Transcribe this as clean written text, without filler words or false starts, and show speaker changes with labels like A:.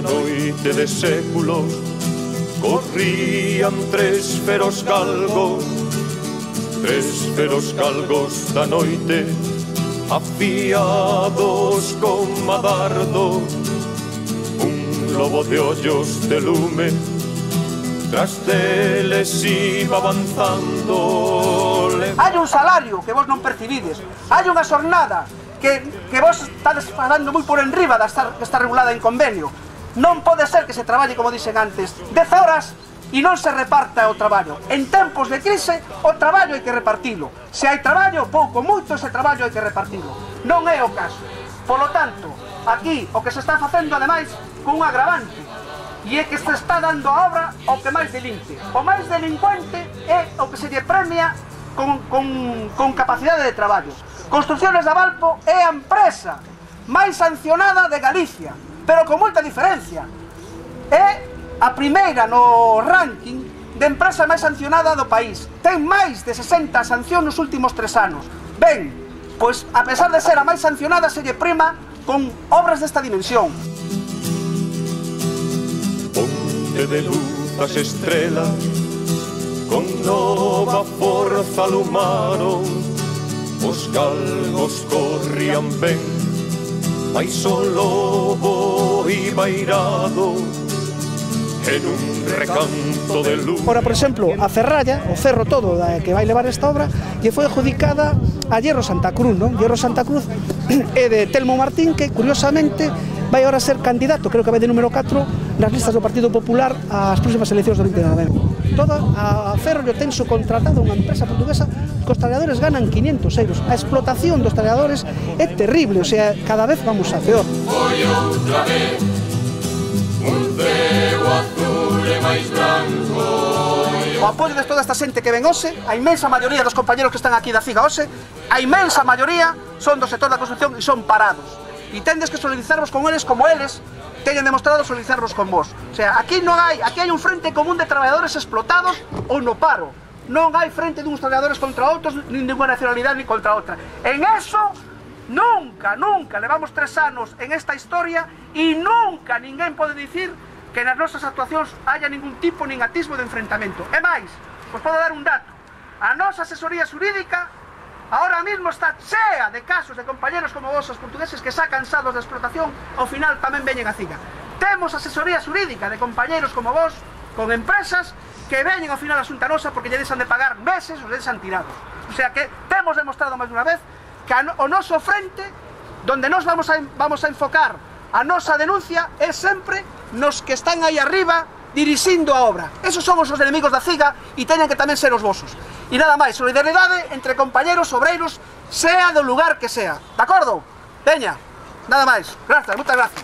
A: Unha noite de séculos corrían tres feros galgos da noite, afiados como a dardo. Un lobo de ollos de lume tras deles iba avanzando.
B: Hai un salario que vos non percibides, hai unha xornada que vos estades falando moi por enriba que está regulada en convenio. Non pode ser que se traballe, como dixen antes, 10 horas e non se reparta o traballo. En tempos de crise, o traballo hai que repartilo. Se hai traballo, pouco, moito, ese traballo hai que repartilo. Non é o caso. Polo tanto, aquí o que se está facendo, ademais, con un agravante, e é que se está dando a obra ao que máis delinque. O máis delincuente é o que se lle premia con capacidade de traballo. Construcciones da Valpo é a empresa máis sancionada de Galicia, pero con moita diferencia. É a primeira no ranking de empresa máis sancionada do país. Ten máis de 60 sancións nos últimos 3 anos. Ben, pois a pesar de ser a máis sancionada, se lle prima con obras desta dimensión.
A: Ponte de luz as estrelas, con nova forza alumaron, os galgos corrían ben, mais o lobo iba irado en un recanto de luz.
C: Ora, por exemplo, a ferralla, o cerro todo que vai levar esta obra, lle foi adjudicada a Hierro Santa Cruz, non? Hierro Santa Cruz é de Telmo Martín, que curiosamente vai agora ser candidato, creo que vai de número 4 nas listas do Partido Popular ás próximas eleccións do 20 de novembro. Toda a ferro lle ten subcontratado unha empresa portuguesa que os traballadores ganan 500 euros. A explotación dos traballadores é terrible, o sea, cada vez vamos a peor.
A: Foi outra vez un ceo azul e máis branco.
B: O apoio de toda esta xente que ven hoxe, a inmensa maioría dos compañeros que están aquí da CIGA hoxe, a inmensa maioría son do sector da construcción e son parados. E tendes que solidarizarvos con eles como eles teñen demostrado solidarizarvos con vos. O sea, aquí hai un frente común de traballadores explotados ou no paro. Non hai frente duns traballadores contra outros, nin de unha nacionalidade ni contra outra. En eso, nunca levamos 3 anos en esta historia e nunca ninguén pode dicir que nas nosas actuacións haya ningún tipo nin atisbo de enfrentamento. E máis, vos podo dar un dato. A nosa asesoría xurídica ahora mismo está chea de casos de compañeros como vos, os portugueses, que xa cansados de explotación, ao final tamén veñen a CIGA. Temos asesoría xurídica de compañeros como vos, con empresas que veñen ao final a xunta nosa porque lle deixan de pagar meses ou lle deixan tirados. O sea que temos demostrado máis unha vez que o noso frente, donde nos vamos a enfocar a nosa denuncia, é sempre nos que están aí arriba dirixindo a obra. Esos somos os enemigos da CIGA e teñen que tamén ser os vosos. E nada máis, solidaridade entre compañeros obreiros, sea do lugar que sea. De acordo? Veña, nada máis. Grazas, moitas grazas.